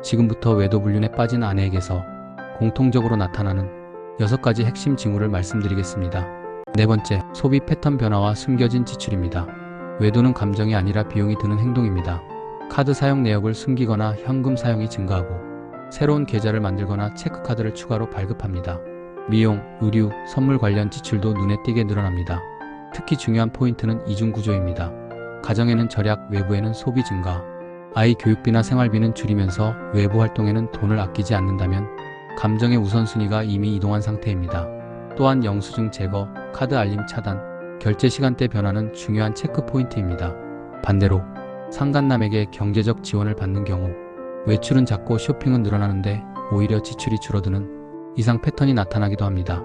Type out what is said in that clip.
지금부터 외도불륜에 빠진 아내에게서 공통적으로 나타나는 6가지 핵심 징후를 말씀드리겠습니다. 네 번째, 소비 패턴 변화와 숨겨진 지출입니다. 외도는 감정이 아니라 비용이 드는 행동입니다. 카드 사용 내역을 숨기거나 현금 사용이 증가하고 새로운 계좌를 만들거나 체크카드를 추가로 발급합니다. 미용, 의류, 선물 관련 지출도 눈에 띄게 늘어납니다. 특히 중요한 포인트는 이중구조입니다. 가정에는 절약, 외부에는 소비 증가. 아이 교육비나 생활비는 줄이면서 외부 활동에는 돈을 아끼지 않는다면 감정의 우선순위가 이미 이동한 상태입니다. 또한 영수증 제거, 카드 알림 차단, 결제 시간대 변화는 중요한 체크 포인트입니다. 반대로 상간남에게 경제적 지원을 받는 경우 외출은 작고 쇼핑은 늘어나는데 오히려 지출이 줄어드는 이상 패턴이 나타나기도 합니다.